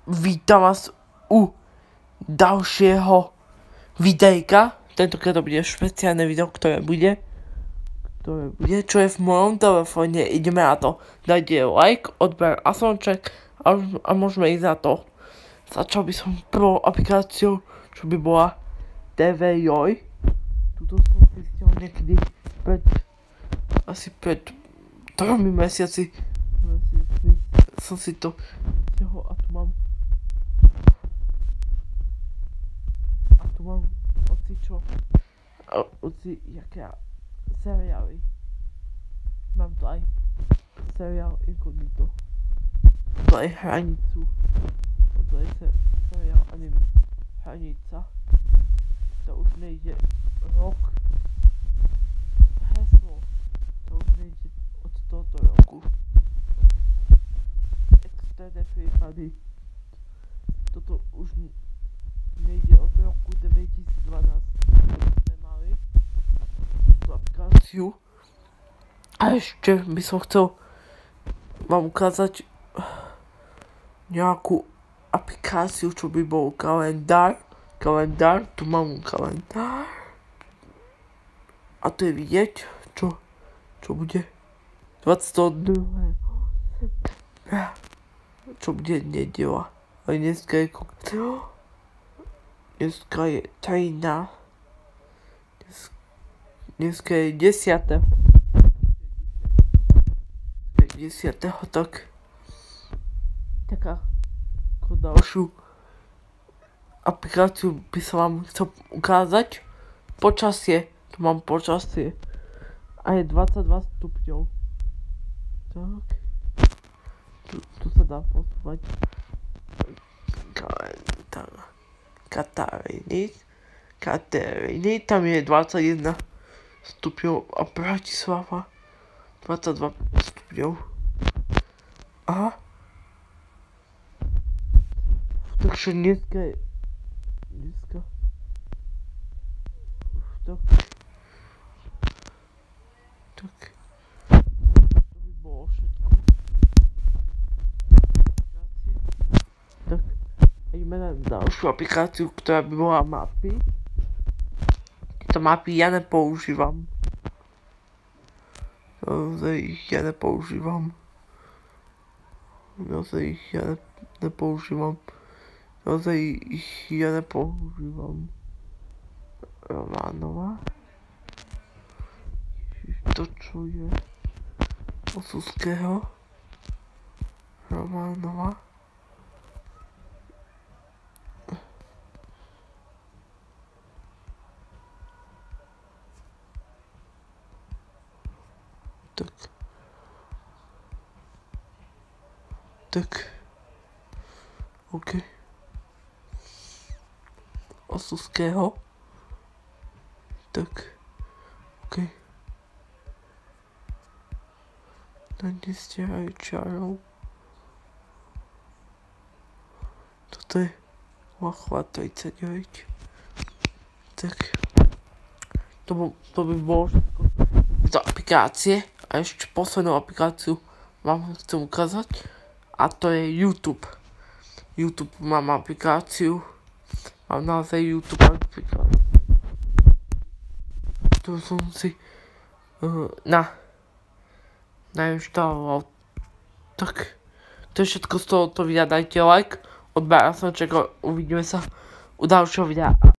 Vítam vás u ďalšieho videjka. Tentokrát to bude špeciálne video, ktoré bude, čo je v mojom telefóne. Ideme na to. Dajte like, odber a slnček a môžeme ísť na to. Začal by som prvou aplikáciou, čo by bola TV Joj. Tuto som si stiahol niekedy asi pred 3 mesiaci som si to stiahol a tu mám jaké seriály. Mám tu aj seriál Inkognito. Tu aj Hranicu. Tu aj seriál anime Hranica. To už nejde rok. Heslo. To už nejde od tohoto roku. Extrémne prípady. Toto už nejde od roku 2012. Sme mali túto aplikáciu. A ešte by som chcel vám ukázať nejakú aplikáciu, čo by bol kalendár. Tu mám kalendár. A tu je vidieť, čo bude 22. Čo bude nedeľa. Ale dneska je 13. Dneska je 10. 10. Tak taká ďalšiu aplikáciu by som vám chcel ukázať. Počasie. Tu mám počasie. A je 22 stupňov. Tak. Tu sa dá posúvať. Katariny, tam je 21 stupňov a Bratislava 22 stupňov. Aha. Takže dneska tak to by bolo všetko. Tak ideme na ďalšiu aplikáciu, ktorá by bola mapy. Tieto mapy ja nepoužívam. Naozaj ich ja nepoužívam. Románova. To čo je? Osuského. Románova. Tak. OK. Osuského. Tak. OK. Tady stiahajú čarov. Toto je Lachva 39. Tak. To by bolo všetko z aplikácie. A ešte poslednú aplikáciu vám chcem ukázať. A to je YouTube. YouTube mám aplikáciu. Mám naozaj YouTube aplikáciu. To som si nainštaloval. Tak, to je všetko z tohoto videa. Dajte like, odber a slnček. Uvidíme sa u ďalšieho videa.